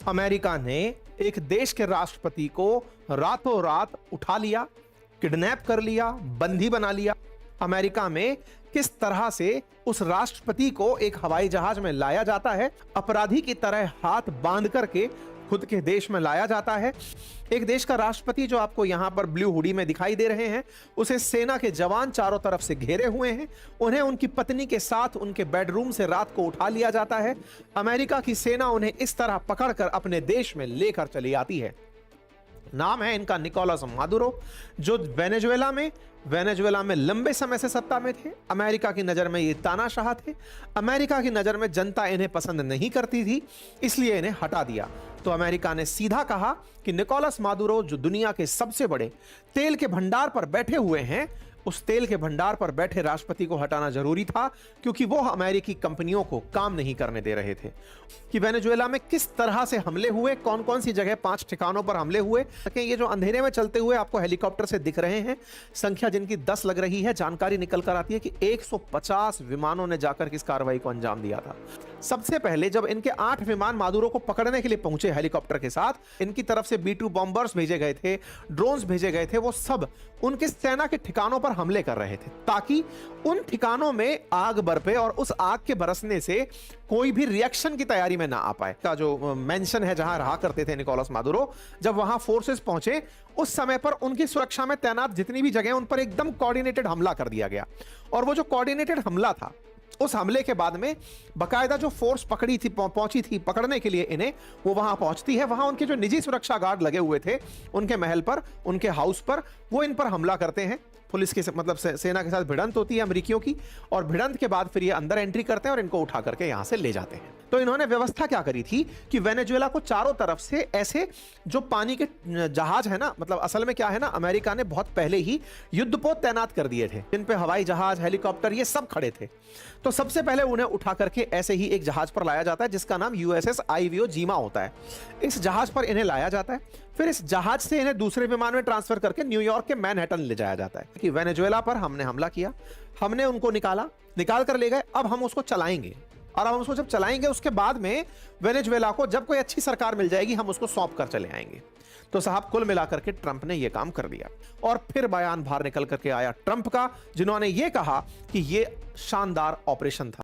America ने एक देश के राष्ट्रपति को रातों रात उठा लिया, किडनैप कर लिया, बंदी बना लिया। अमेरिका में किस तरह से उस राष्ट्रपति को एक हवाई जहाज में लाया जाता है, अपराधी की तरह हाथ बांध करके खुद के देश में लाया जाता है। एक देश का राष्ट्रपति जो आपको यहां पर ब्लू हुडी में दिखाई दे रहे हैं, उसे सेना के जवान चारों तरफ से घेरे हुए हैं। उन्हें उनकी पत्नी के साथ उनके बेडरूम से रात को उठा लिया जाता है। अमेरिका की सेना उन्हें इस तरह पकड़कर अपने देश में लेकर चली आती है। नाम है इनका निकोलस मादुरो, जो वेनेजुएला में लंबे समय से सत्ता में थे। अमेरिका की नजर में ये तानाशाह थे। अमेरिका की नजर में जनता इन्हें पसंद नहीं करती थी, इसलिए इन्हें हटा दिया। तो अमेरिका ने सीधा कहा कि निकोलस मादुरो, जो दुनिया के सबसे बड़े तेल के भंडार पर बैठे हुए हैं, उस तेल के भंडार पर बैठे राष्ट्रपति को हटाना जरूरी था, क्योंकि वो अमेरिकी कंपनियों को काम नहीं करने दे रहे थे। कि वेनेजुएला में किस तरह से हमले हुए, कौन कौन सी जगह 5 ठिकानों पर हमले हुए। ये जो अंधेरे में चलते हुए आपको हेलीकॉप्टर से दिख रहे हैं, संख्या जिनकी 10 लग रही है, जानकारी निकल कर आती है कि 150 विमानों ने जाकर इस कार्रवाई को अंजाम दिया था। सबसे पहले जब इनके 8 विमान मादुरो को पकड़ने के लिए पहुंचे हेलीकॉप्टर के साथ, इनकी तरफ से B-2 बॉम्बर्स भेजे गए थे, ड्रोन्स भेजे गए थे। वो सब उनके सेना के ठिकानों पर हमले कर रहे थे, ताकि उन ठिकानों में आग बरपे और उस आग के बरसने से कोई भी रिएक्शन की तैयारी में ना आ पाए। का जो मेंशन है जहां रहा करते थे निकोलस मादुरो, जब वहां फोर्सेस पहुंचे, उस समय पर उनकी सुरक्षा में तैनात जितनी भी जगह, उन पर एकदम कोऑर्डिनेटेड हमला कर दिया गया। और वो जो कोऑर्डिनेटेड हमला था, उस हमले के बाद में बकायदा जो फोर्स पहुंची थी पकड़ने के लिए इन्हें, वो वहां पहुंचती है। वहां उनके जो निजी सुरक्षा गार्ड लगे हुए थे, उनके महल पर, उनके हाउस पर, वो इन पर हमला करते हैं। पुलिस के मतलब सेना के साथ भिड़ंत होती है अमेरिकियों की, और भिड़ंत के बाद फिर ये अंदर एंट्री करते हैं और इनको उठा करके यहां से ले जाते हैं। तो इन्होंने व्यवस्था क्या करी थी कि वेनेजुएला को चारों तरफ से ऐसे जो पानी के जहाज है ना, मतलब असल में क्या है ना, अमेरिका ने बहुत पहले ही युद्धपोत तैनात कर दिए थे, जिन पे हवाई जहाज, हेलीकॉप्टर ये सब खड़े थे। तो सबसे पहले उन्हें उठा करके ऐसे ही एक जहाज पर लाया जाता है, जिसका नाम USS आइवियो जीमा होता है। इस जहाज पर इन्हें लाया जाता है, फिर इस जहाज से इन्हें दूसरे विमान में ट्रांसफर करके न्यूयॉर्क के मैनहट्टन ले जाया जाता है। कि वेनेजुएला पर हमने हमला किया, हमने उनको निकाल कर ले गए, अब हम उसको चलाएंगे, और हम उसको जब चलाएंगे उसके बाद में वेनेजुएला को जब कोई अच्छी सरकार मिल जाएगी, हम उसको सौंप कर चले आएंगे। तो साहब कुल मिलाकर के ट्रंप ने यह काम कर दिया। और फिर बयान बाहर निकल करके आया ट्रंप का, जिन्होंने यह कहा कि यह शानदार ऑपरेशन था।